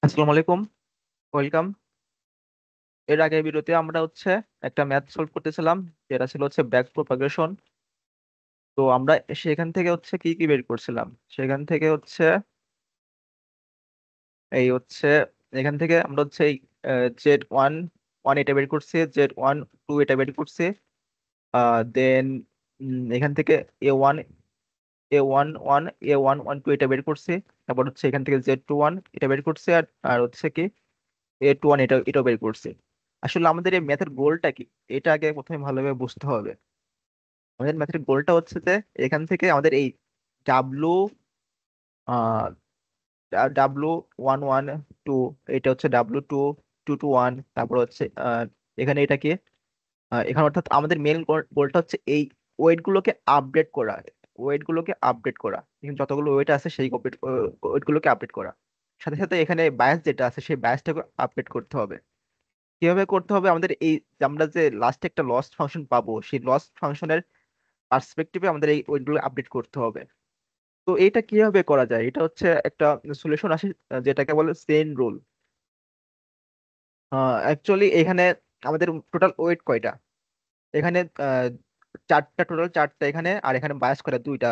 আসসালামু আলাইকুম। ওয়েলকাম। এর আগের ভিডিওতে আমরা একটা ম্যাথ সলভ করতেছিলাম, যেটা ছিল ব্যাক প্রপাগেশন। তো আমরা সেখান থেকে কি কি বের করছিলাম, সেখান থেকে এই এখান থেকে আমরা এই জেড ওয়ান ওয়ান এটা বের করছি, জেড ওয়ান টু এটা বের করছি। দেন এখান থেকে এ ওয়ান এ ওয়ান এ ওয়ান টু এটা বের করছি। তারপর এখান থেকে জেড 2 1 এটা বের করছি, আর আর কি এ 2 1 এটা বের করছি। আসলে আমাদের এই ম্যাথের গোলটা কি, এটা আগে প্রথমে ভালোভাবে বুঝতে হবে। আমাদের ম্যাথের গোলটা যে এখান থেকে আমাদের এই ডাব্লু আহ ডাব্লু 1 1 2, এটা ডাব্লু 2 2 2 1, তারপর এখানে এটা কি এখানে অর্থাৎ আমাদের মেন গোলটা এই ওয়েট গুলোকে আপডেট করা, এখানে যতগুলো ওয়েট আছে সেই ওয়েট গুলোকে আপডেট করা। সাথে সাথে এখানে বায়াস যেটা আছে সেই বায়াসটাকে আপডেট করতে হবে। কিভাবে করতে হবে, আমাদের এই যে আমরা যে লাস্টে একটা লস ফাংশন পাবো, সেই লস ফাংশনের পার্সপেক্টিভে আমাদের এই ওইগুলো আপডেট করতে হবে। তো এইটা কিভাবে করা যায়, এটা একটা সলিউশন আসে, যেটাকে বলে চেইন রুল। অ্যাকচুয়ালি এখানে আমাদের টোটাল ওয়েট কয়টা, এখানে চারটা, টোটাল চারটা এখানে, আর এখানে বায়াস করে দুইটা,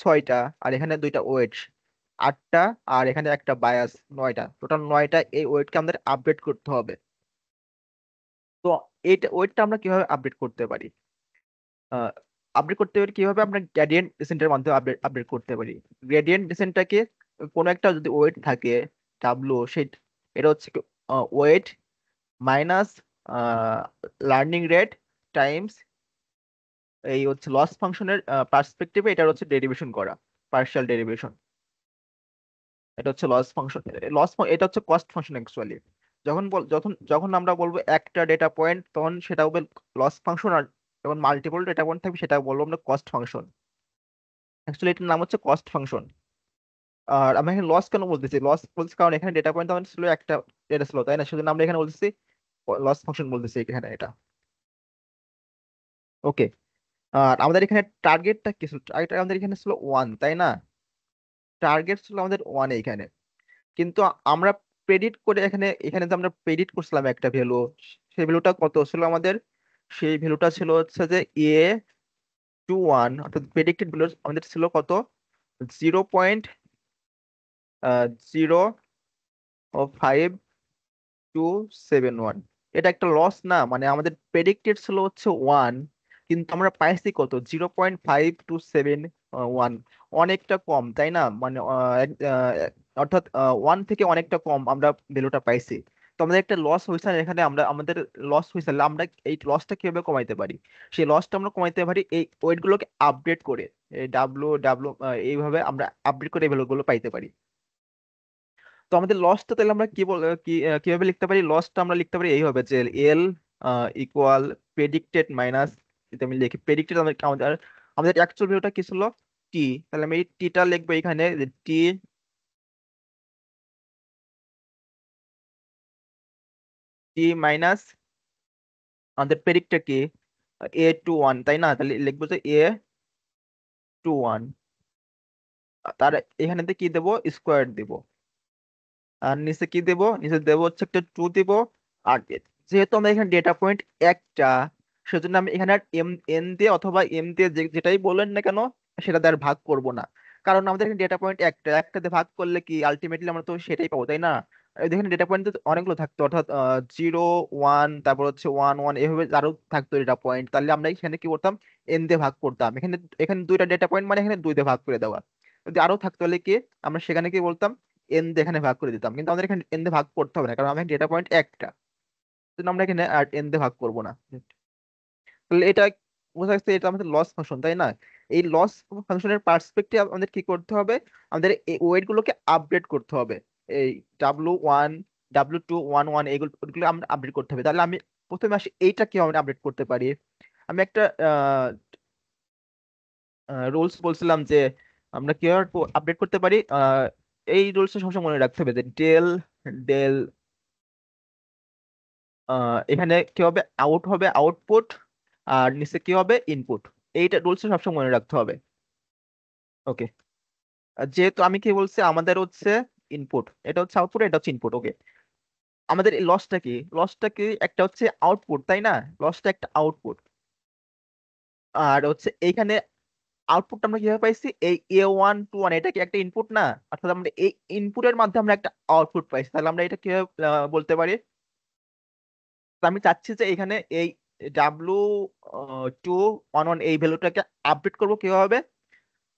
ছয়টা, আর এখানে দুইটা ওয়েট আটটা, আর এখানে একটা বায়াস নয়টা, টোটাল নয়টা। এই ওয়েটকে আমাদের আপডেট করতে হবে। তো এইটা ওয়েটটা আমরা কিভাবে আপডেট করতে পারি, আপডেট করতে পারি কিভাবে, আমরা গ্রেডিয়েন্ট ডিসেন্টের মাধ্যমে আপডেট আপডেট করতে পারি। গ্রেডিয়েন্ট ডিসেন্টটাকে, কোনো একটা যদি ওয়েট থাকে ডাব্লু, সেই এটা weight minus learning rate times এই লস ফাংশনের পার্সপেক্টিভে এটা ডেরিভেশন করা, পার্শিয়াল ডেরিভেশন। এটা লস ফাংশন, এটা কস্ট ফাংশন অ্যাকচুয়ালি। যখন যখন আমরা বলবো একটা ডেটা পয়েন্ট, তখন সেটা হবে লস ফাংশন, আর যখন মাল্টিপল ডেটা পয়েন্ট থাকবে সেটা বলবো আমরা কস্ট ফাংশন। অ্যাকচুয়ালি এটার নাম কস্ট ফাংশন। আর আমি এখানে লস কেন বলতেছি, লস বলছি কারণ এখানে ডেটা পয়েন্ট আমাদের ছিল একটা ডেটা ছিল, তাই না? সেজন্য আমরা এখানে বলতেছি লস ফাংশন বলতেছি এখানে এটা। ওকে। আর আমাদের এখানে টার্গেটটা কি ছিল, টার্গেট আমাদের এখানে ছিল 1, তাই না? টার্গেট ছিল আমাদের 1 এখানে। কিন্তু আমরা প্রেডিক্ট করে এখানে এখানে যে আমরা প্রেডিক্ট করছিলাম একটা ভ্যালু, সেই ভ্যালুটা কত ছিল আমাদের? সেই ভ্যালুটা ছিল যে A 2 1, অর্থাৎ প্রেডিক্টেড ভ্যালু আমাদের ছিল কত? 0.0527 এটা একটা লস না, মানে আমাদের প্রেডিক্টেড ছিল 1, কিন্তু আমরা পাইছি কত? 0.5271। অনেকটা কম, তাই না? মানে অর্থাৎ 1 থেকে অনেকটা কম আমরা ভ্যালুটা পাইছি। তো আমাদের একটা লস হয়েছে আর এখানে আমাদের লস হয়েছে, আমরা এই লসটা কিভাবে কমাইতে পারি? সেই লসটা আমরা কমাইতে পারি এই ওয়েট গুলোকে আপডেট করে, এই ডাব্লু ডাব্লু এইভাবে আমরা আপডেট করে ভ্যালু গুলো পাইতে পারি। তো আমাদের লসটা তাহলে আমরা কিভাবে লিখতে পারি? লসটা আমরা লিখতে পারি এইভাবে যে এল ইকুয়াল প্রেডিক্টেড মাইনাস, যদি আমি লিখি প্রেডিক্টেড, আমাদের আমাদের আমাদের অ্যাকচুয়াল ভ্যালুটা কি ছিল? টি। তাহলে আমি এই টিটা লিখবো এখানে যে টি টি মাইনাস আমাদের প্রেডিক্টেড কি A 2 1, তাই না? তাহলে লিখবো যে A 2 1, তার এখানে কি দেবো? স্কোয়ার দিব। আর নিচে কি দেবো? নিচে দেবো একটা 2 দিব। আর যেহেতু আমরা এখানে ডেটা পয়েন্ট একটা, সেজন্য আমি এখানে আর এন দিয়ে অথবা এম দিয়ে যেটাই বলেন না কেন, সেটা দিয়ে আর ভাগ করব না। কারণ আমাদের এখানে ডেটা পয়েন্ট একটা দিয়ে ভাগ করলে কি আলটিমেটলি আমরা তো সেটাই পাবো, তাই না? এখানে ডেটা পয়েন্ট অনেকগুলো থাকতো, অর্থাৎ 0 1, তারপর 1 1, এভাবে আরো থাকতো ডেটা পয়েন্ট। তাহলে আমরা এখানে কি করতাম? এন দিয়ে ভাগ করতাম। এখানে এখানে দুইটা ডেটা পয়েন্ট, মানে এখানে 2 দিয়ে ভাগ করে দেওয়া। যদি আরো থাকতো তাহলে কি আমরা সেখানে কি বলতাম? এন দিয়ে এখানে ভাগ করে দিতাম। কিন্তু আমাদের এখানে এন দিয়ে ভাগ করতে হবে না, কারণ আমাদের ডেটা পয়েন্ট একটা, জন্য আমরা এখানে আর এন দিয়ে ভাগ করবো না। তাহলে এটা বোঝা যাচ্ছে এটা আমাদের লস ফাংশন, তাই না? এই লস ফাংশনের পার্সপেক্টিভ আমাদের কি করতে হবে? আমাদের এই ওয়েট গুলোকে আপডেট করতে হবে। এই W 1 W 2 1 1 এগুলো ওগুলো আমরা আপডেট করতে হবে। তাহলে আমি প্রথমে আসি, এইটা কি আমরা আপডেট করতে পারি? আমি একটা রুলস বলছিলাম যে আমরা কিভাবে আপডেট করতে পারি। এই রুলসটা সবসময় মনে রাখতে হবে যে ডেল ডেল এখানে কি হবে? আউট হবে আউটপুট, আর নিচে কি হবে? ইনপুট। এইটা রুলস সবসময় মনে রাখতে হবে। ওকে। যেহেতু আমি কি বলছি, আমাদের ইনপুট, এটা হচ্ছে আউটপুট, এটা হচ্ছে ইনপুট। ওকে, আমাদের লসটা কি একটা হচ্ছে আউটপুট, তাই না? লসটা একটা আউটপুট। আর হচ্ছে এইখানে আউটপুটটা আমরা কিভাবে পাইছি, এই A1 to 1 এটা কি একটা ইনপুট না? অর্থাৎ আমরা এই ইনপুটের মাধ্যমে আমরা একটা আউটপুট পাইছি, তাহলে আমরা এটা কিভাবে বলতে পারি? তো আমি চাচ্ছি যে এখানে এই W211 এই ভ্যালুটাকে আপডেট করবো কিভাবে,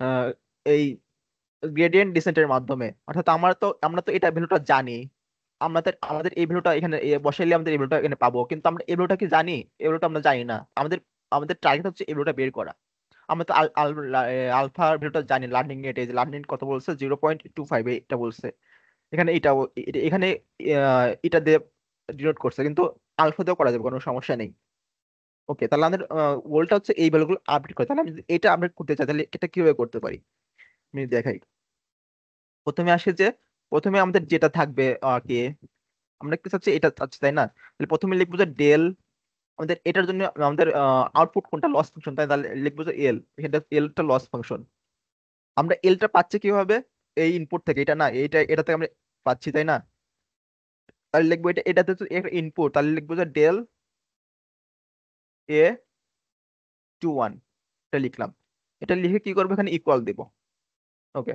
আহ, এই গ্রেডিয়েন্ট ডিসেন্টের মাধ্যমে। অর্থাৎ আমরা তো এটা ভ্যালুটা জানি, আমাদের এই ভ্যালুটা এখানে বসাইলে আমাদের এই ভ্যালুটা এখানে পাবো, কিন্তু আমরা এই ভ্যালুটা কি জানি? এই ভ্যালুটা আমরা জানি না। আমাদের আমাদের টার্গেট হচ্ছে এই ভ্যালুটা বের করা। আমরা তো আলফা ভ্যালুটা জানি, লার্নিং রেট, এই লার্নিং কত বলছে, 0.25 এটা বলছে। এখানে এখানে এটা দিয়ে ডিনোট করছে, কিন্তু আলফা দিয়েও করা যাবে, কোনো সমস্যা নেই। ওকে, তাহলে আমাদের গোলটা হচ্ছে এই ভ্যালুগুলো আপডেট করা। তাহলে আমি যদি এটা আপডেট করতে চাই, তাহলে এটা কিভাবে করতে পারি আমি দেখাই। প্রথমে আসে যে, প্রথমে আমাদের যেটা থাকবে কি, আমরা কি চাচ্ছি, এটা চাচ্ছি তাই না? তাহলে প্রথমে লিখবো যে ডেল, আমাদের এটার জন্য আমাদের আউটপুট কোনটা, লস ফাংশন, তাই? তাহলে লিখবো যে এল, এটা এলটা লস ফাংশন। আমরা এলটা পাচ্ছি কিভাবে? এই ইনপুট থেকে, এটা না, এটা থেকে আমরা পাচ্ছি, তাই না? তাহলে লিখবো এটাতে তো একটা ইনপুট, তাহলে লিখবো যে ডেল A21, এটা লিখলাম। এটা লিখে কি করবো, এখানে ইকুয়াল দিব। ওকে,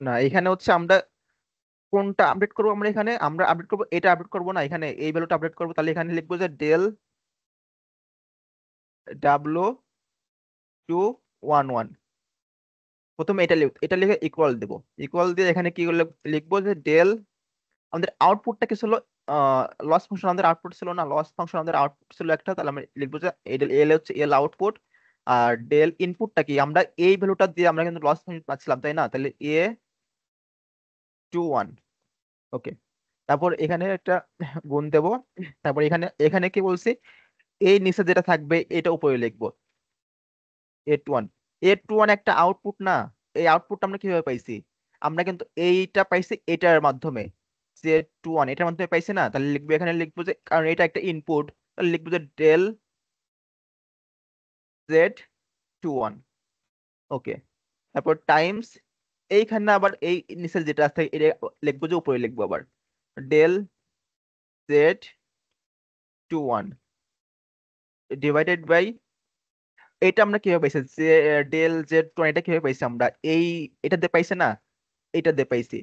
না এখানে হচ্ছে আমরা কোনটা আপডেট করবো, আমরা আপডেট করবো, এটা আপডেট করবো না, এখানে এই ভ্যালুটা আপডেট করবো। তাহলে এখানে লিখবো যে ডেল W211, প্রথমে এটা লিখে ইকুয়াল দেবো। ইকুয়াল দিয়ে এখানে কি লিখবো যে ডেল, আমাদের আউটপুটটা কি ছিল, লস ফাংশন আমাদের আউটপুট ছিল না, লস ফাংশন আমাদের আউটপুট ছিল একটা, তাহলে আমরা লিখবো যে এল হচ্ছে এল আউটপুট। আর ডেল ইনপুটটা কি, আমরা এই ভ্যালুটা দিয়ে আমরা কিন্তু লস ফাংশন পাচ্ছিলাম, তাই না? তাহলে A21। ওকে, তারপর এখানে একটা গুণ দেবো। তারপর এখানে এখানে কি বলছি, এই নিচে যেটা থাকবে এটা উপরে লিখবো, A21। A21 একটা আউটপুট না? এই আউটপুটটা আমরা কিভাবে পাইছি? আমরা কিন্তু এইটা পাইছি এটার মাধ্যমে, Z21 এটার মাধ্যমে পাইছি না? তাহলে লিখবো, এখানে লিখবো যে, কারণ এটা একটা ইনপুট, তাহলে লিখবো যে ডেল Z21। ওকে, তারপর টাইমস, এইখানে আবার এই নিচের যেটা আছে এটা লিখবো যে উপরে লিখবো আবার, ডেল Z21 ডিভাইডেড বাই, এটা আমরা কিভাবে পাইছি যে ডেল Z20, এটা কিভাবে পাইছি আমরা? এই এটা দিয়ে পাইছে না, এটা দিয়ে পাইছি,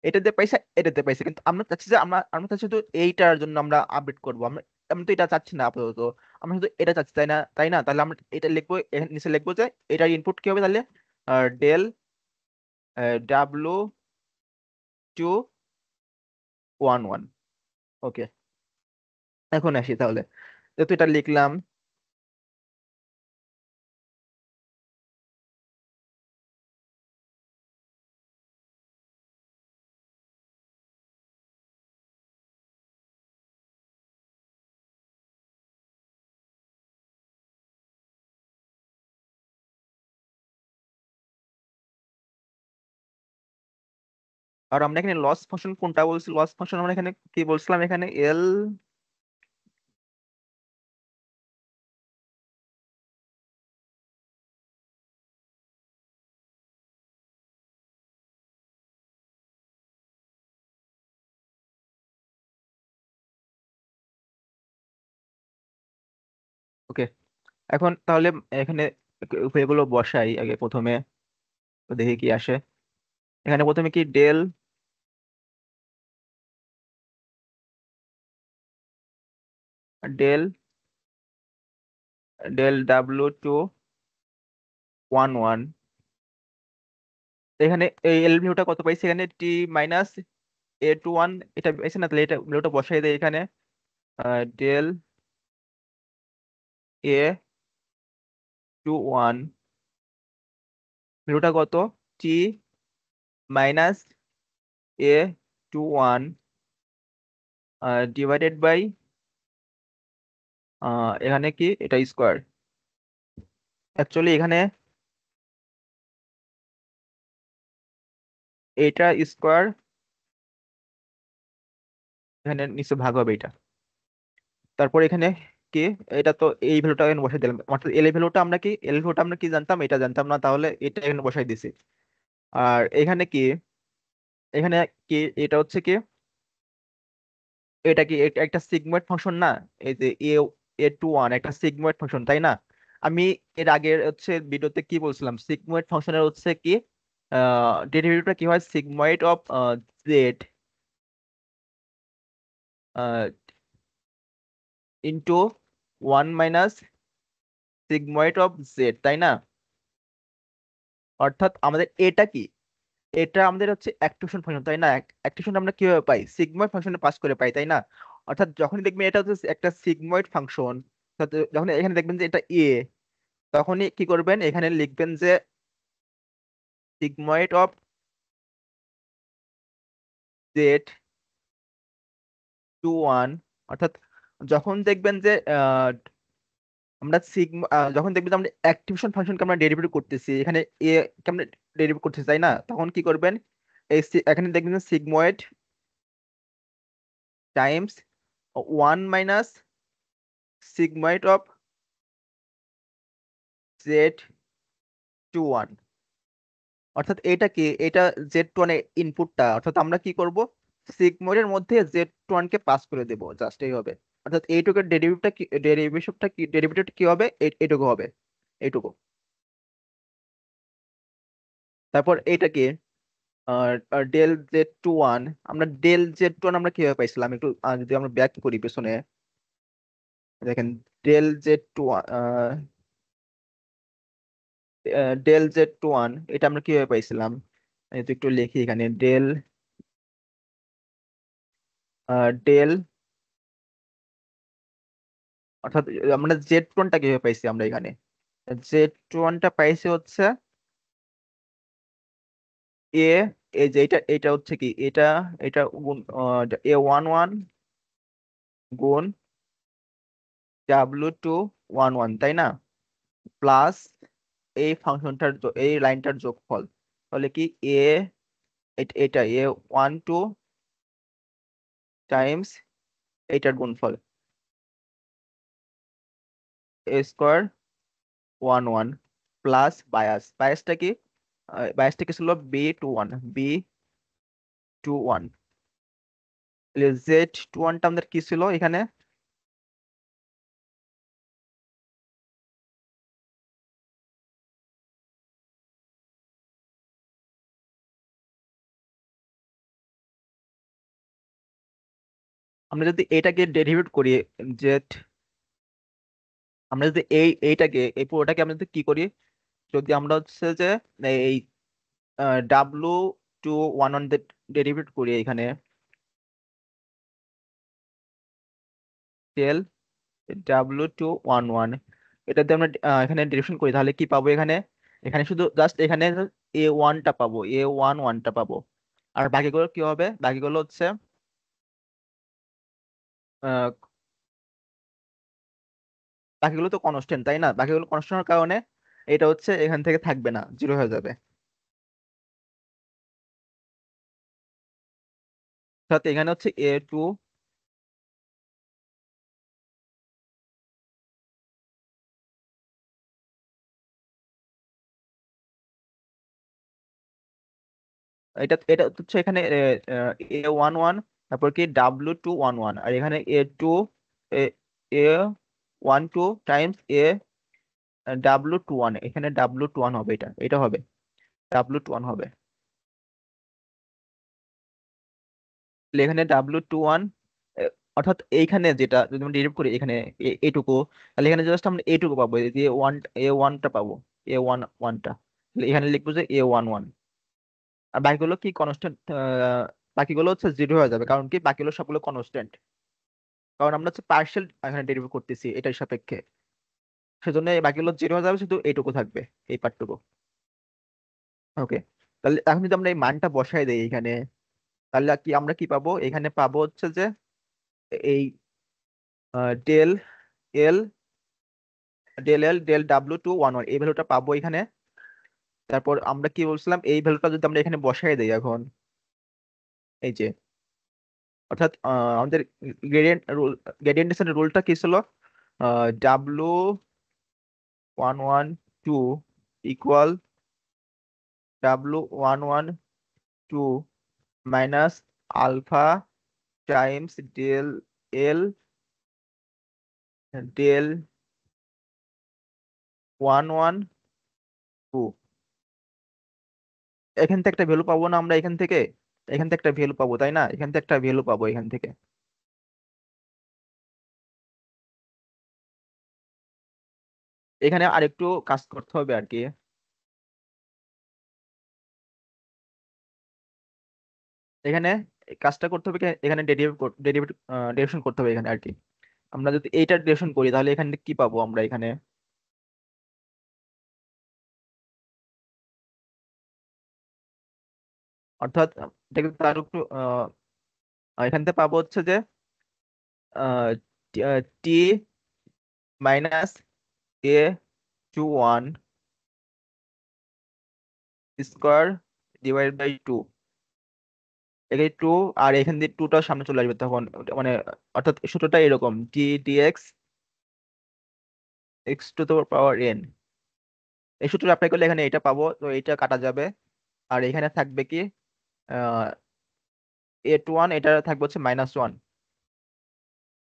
এটা দিয়ে পাইছি, কিন্তু আমরা চাচ্ছি যে আমরা চাচ্ছি তো এইটার জন্য আমরা আপডেট করবো। আমরা আমি তো এটা চাচ্ছি না আপাতত, আমরা শুধু এটা চাচ্ছি, তাই না? তাহলে আমরা এটা লিখবো, এখানে নিচে লিখবো যে এটার ইনপুট কি হবে, তাহলে ডেল W211। ওকে, এখন আসি তাহলে, যেহেতু এটা লিখলাম। আর আমরা এখানে লস ফাংশন কোনটা বলছি, লস ফাংশন আমরা এখানে কি বলছিলাম, এখানে এল, ওকে। এখন তাহলে এখানে এগুলো বসাই আগে প্রথমে, তো দেখি কি আসে। এখানে প্রথমে কি ডেল ডেল W211, এখানে এই এল ভ্যালুটা কত পাইছি, এখানে T-A21 এটা পাইছি না? তাহলে এটা ভ্যালুটা বসাই দেয় এখানে, ডেল A21 ভ্যালুটা কত, T-A21 ডিভাইডেড বাই, এখানে কি এটা স্কোয়ার, অ্যাকচুয়ালি এখানে এটা স্কোয়ার, এখানে নিচে ভাগ হবে এটা। তারপর এখানে কি, এটা তো এই ভ্যালুটা এখানে বসাই দিলাম, অর্থাৎ এল ভ্যালুটা আমরা কি জানতাম, এটা জানতাম না, তাহলে এটা এখানে বসাই দিছি। আর এখানে কি, এখানে কি এটা হচ্ছে কি, এটা কি এটা একটা সিগময়েড ফাংশন না? এই যে a টু 1 একটা সিগময়েড ফাংশন, তাই না? আমি এর আগের হচ্ছে ভিডিওতে কি বলছিলাম, সিগময়েড ফাংশনের হচ্ছে কি ডেরিভেটিভটা কি হয়, sigmoid of Z into 1 - sigmoid of Z, তাই না? অর্থাৎ আমাদের এটা কি, এটা আমাদের হচ্ছে অ্যাক্টিভেশন ফাংশন, তাই না? অ্যাক্টিভেশন আমরা কিভাবে পাই, সিগময়েড ফাংশনে পাস করে পাই, তাই না? অর্থাৎ যখন দেখবেন এটা হচ্ছে একটা সিগময়েড ফাংশন, যখন এখানে দেখবেন যে এটা তখনই কি করবেন, এখানে লিখবেন যে sigmoid of Z two one. অর্থাৎ যখন দেখবেন যে আমরা যখন দেখবেন যে আমরা অ্যাক্টিভেশন ফাংশনকে আমরা ডেরিভেটিভ করতেছি, এখানে কে আমরা ডেরিভেটিভ করতেছি, তাই না? তখন কি করবেন, এখানে দেখবেন যে sigmoid Times 1 - sigmoid of Z2 1। অর্থাৎ এটা কি, এটা Z2 1 এর ইনপুটটা, অর্থাৎ আমরা কি করব, সিগময়েডের মধ্যে Z2 1 কে পাস করে দেব, জাস্ট এই হবে। অর্থাৎ এইটুকুর ডেরিভেটিভটা কি হবে, এইটুকু হবে, এইটুকু। তারপর এইটাকে ডেল Z2 1, আমরা ডেল Z2 1 আমরা কিভাবে পাইছিলাম, একটু যদি আমরা ব্যাক করি পেছনে, দেখেন ডেল Z2 1, ডেল Z2 1 এটা আমরা কিভাবে পাইছিলাম, এই তো একটু লিখি এখানে, ডেল অর্থাৎ আমরা Z1টা কিভাবে পাইছি আমরা এখানে, Z1টা পাইছি হচ্ছে এ, এই যে এটা হচ্ছে কি, এটা গুণ A11 গুণ W2 11, তাই না? প্লাস এই লাইনটার যোগফল, তাহলে কি এটা A12 টাইমস এইটার গুণফল, A² 11 প্লাস বায়াসটা কি ছিল, B21 Z21টা আমাদের কি ছিল এখানে, আমরা যদি এটাকে ডেরিভেট করি, জেড আমরা যদি এই পুরোটাকে আমরা যদি কি করি, যদি আমরা হচ্ছে যে এই W2 11 ডেরিভেট করি এখানে, টেল W2 11 এটা যদি আমরা এখানে ডেরিভেশন করি, তাহলে কি পাবো এখানে, এখানে শুধু জাস্ট এখানে A1টা পাবো, A11টা পাবো। আর বাকিগুলো কি হবে, বাকিগুলো হচ্ছে আহ, বাকিগুলো তো কনস্ট্যান্ট, তাই না? বাকিগুলো কনস্ট্যান্টের কারণে এটা হচ্ছে এখান থেকে থাকবে না, জিরো হয়ে যাবে। সাথে এখানে হচ্ছে A2, এটা এটা হচ্ছে এখানে A11, তারপর কি W2 11, আর এখানে এ A12 টাইমস W21, এখানে W21 হবে, এটা হবে W21 হবে। তাহলে এখানে W21, অর্থাৎ এইখানে যেটা যদি আমরা ডিরাইভ করি এখানে এইটুকু, তাহলে এখানে জাস্ট আমরা এইটুকু পাবো, এই যে A1টা পাবো, A11টা, তাহলে এখানে লিখবো যে A11। আর বাকিগুলো কি কনস্ট্যান্ট, বাকিগুলো হচ্ছে জিরো হয়ে যাবে, কারণ কি বাকিগুলো সবগুলো কনস্ট্যান্ট, কারণ আমরা হচ্ছে পার্শিয়াল এখানে ডেরিভেট করতেছি এটার সাপেক্ষে, সেজন্য এই বাকিগুলো জিরো হয়ে যাবে, শুধু এইটুকু থাকবে, এই পার্টটুকু। ওকে, তাহলে এখন যদি আমরা এই মানটা বসাই দেই এখানে, তাহলে কি আমরা কি পাবো, এখানে পাবো হচ্ছে যে এই ডেল এল ডেল W2 11 এই ভ্যালুটা পাবো এখানে। তারপর আমরা কি বলছিলাম, এই ভ্যালুটা যদি আমরা এখানে বসাই দেই এখন, এই যে অর্থাৎ আমাদের গ্রেডিয়েন্ট ডেসেন্ট রুলটা কি ছিল, W112 equal W112 minus alpha times del L del 1 1 2। এখান থেকে একটা ভ্যালু পাবো না আমরা? এখান থেকে একটা ভ্যালু পাবো, তাই না? এখান থেকে একটা ভ্যালু পাবো এখান থেকে। এখানে আরেকটু কাজ করতে হবে আর কি। এখানে এই কাজটা করতে হবে কি, এখানে ডেরিভেশন করতে হবে এখানে আর কি। আমরা যদি এইটা ডেরিভেশন করি তাহলে এখানে কি পাবো আমরা এখানে? অর্থাৎ এটাকে তার একটু এখান থেকে পাবো হচ্ছে যে T minus a two one square divide by two. এখানে টু, আর এখান দিয়ে টুটাও সামনে চলে আসবে তখন মানে, অর্থাৎ সূত্রটা এরকম T dx x to the power n. এই সূত্র অ্যাপ্লাই করলে এখানে এটা পাবো, তো এটা কাটা যাবে। আর এখানে থাকবে কি এ টু ওয়ান, এটা থাকবে হচ্ছে -1।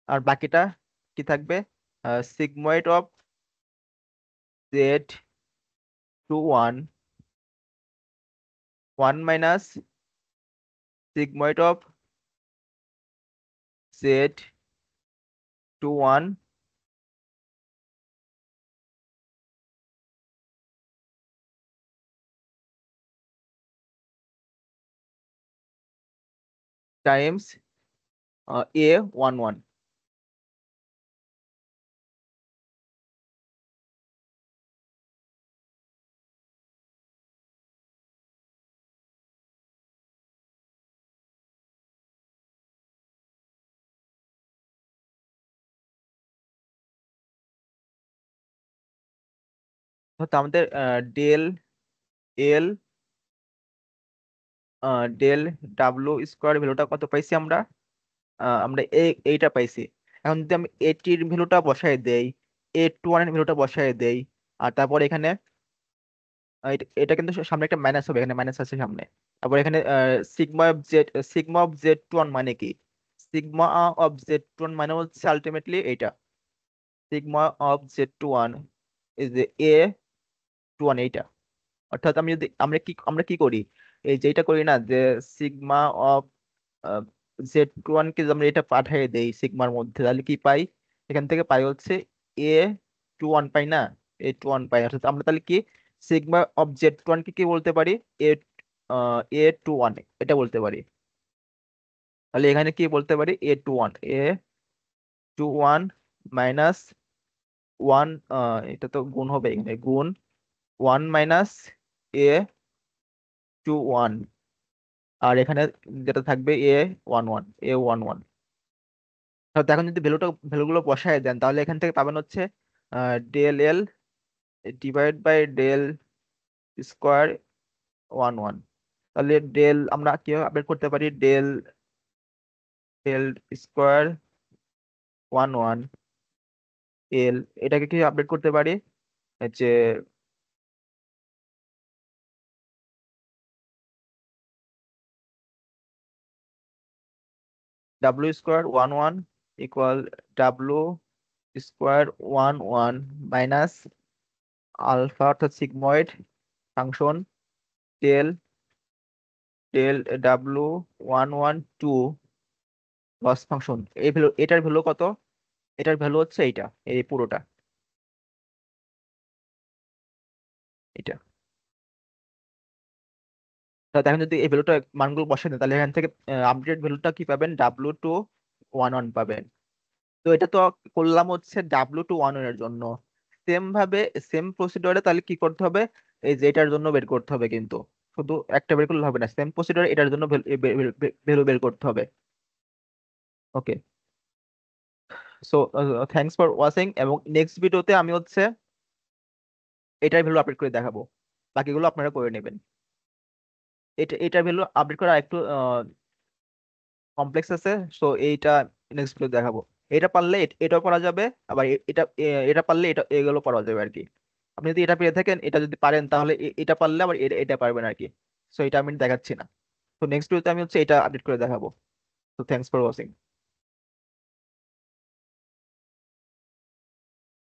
আর বাকিটা কি থাকবে? Sigmoid of Z two one, 1 - sigmoid of Z two one times A11। তো আমাদের del L del W square ভ্যালুটা কত পাইছি আমরা? আমরা এইটা পাইছি। এখন যদি আমি এটির ভ্যালুটা বসাই দেই, এ টু ওয়ান এর ভ্যালুটা বসাই দেই, আর তারপর এখানে এটা কিন্তু সামনে একটা মাইনাস হবে, এখানে মাইনাস আছে সামনে। তারপর এখানে sigma of Z two one মানে কি? Sigma of Z two one মানে হচ্ছে আলটিমেটলি এইটা, sigma of Z two one is A two one, এইটা। অর্থাৎ আমি যদি আমরা কি করি, এই যেটা করি না যে sigma of Z two one কে যদি আমরা এটা পাঠিয়ে দেই সিগমার মধ্যে, তাহলে কি পাই? এখান থেকে পাই হচ্ছে এ টু ওয়ান পাই না, এ টু ওয়ান পাই। অর্থাৎ আমরা তাহলে কি sigma of Z two one কে কি বলতে পারি? এ এ টু ওয়ান, এটা বলতে পারি। তাহলে এখানে কি বলতে পারি? এ টু ওয়ান মাইনাস ওয়ান, এটা তো গুণ হবে এখানে, গুণ 1 - A21। আর এখানে যেটা থাকবে A11। এখন যদি ভ্যালুগুলো বসায় দেন তাহলে এখান থেকে পাবেন হচ্ছে del L divide by del square 1 1। তাহলে ডেল আমরা কিভাবে আপডেট করতে পারি? ডেল ডেল স্কোয়ার 1 1 এল, এটাকে কি আপডেট করতে পারি যে W square 1 1 equal W square 1 1 minus alpha অর্থাৎ sigmoid function del del W 1 1 2 loss function. এই ভ্যালু, এটার ভ্যালু কত? এটার ভ্যালু হচ্ছে এইটা, এই পুরোটা, এটা। তাহলে এখন যদি এই ভ্যালুটা মানগুলো বসাই দেন তাহলে এখান থেকে আপডেট ভ্যালুটা কি পাবেন? ডাব্লু 2 1 1 পাবেন। তো এটা তো করলাম হচ্ছে ডাব্লু 2 1 1 এর জন্য। সেম ভাবে সেম প্রসিডিওরে তাহলে কি করতে হবে? এই যে এটার জন্য বের করতে হবে, কিন্তু শুধু একটা বের করলে হবে না, সেম প্রসিডিওরে এটার জন্য ভ্যালু বের করতে হবে। ওকে, সো থ্যাঙ্কস ফর ওয়াচিং, এবং নেক্সট ভিডিওতে আমি হচ্ছে এটার ভ্যালু আপডেট করে দেখাবো, বাকিগুলো আপনারা করে নেবেন। এটার ভ্যালু আপডেট করা একটু কমপ্লেক্স আছে, সো এইটা নেক্সট ভিডিও দেখাবো। এটা পারলে এটাও করা যাবে, আবার এটা পারলে এগুলো করা যাবে আর কি। আপনি যদি এটা পেরে থাকেন, এটা যদি পারেন তাহলে এটা পারলে আবার এটা পারবেন আর কি। সো এটা আমি দেখাচ্ছি না। তো নেক্সট ভিডিওতে আমি হচ্ছে এটা আপডেট করে দেখাবো। তো থ্যাংকস ফর ওয়াচিং।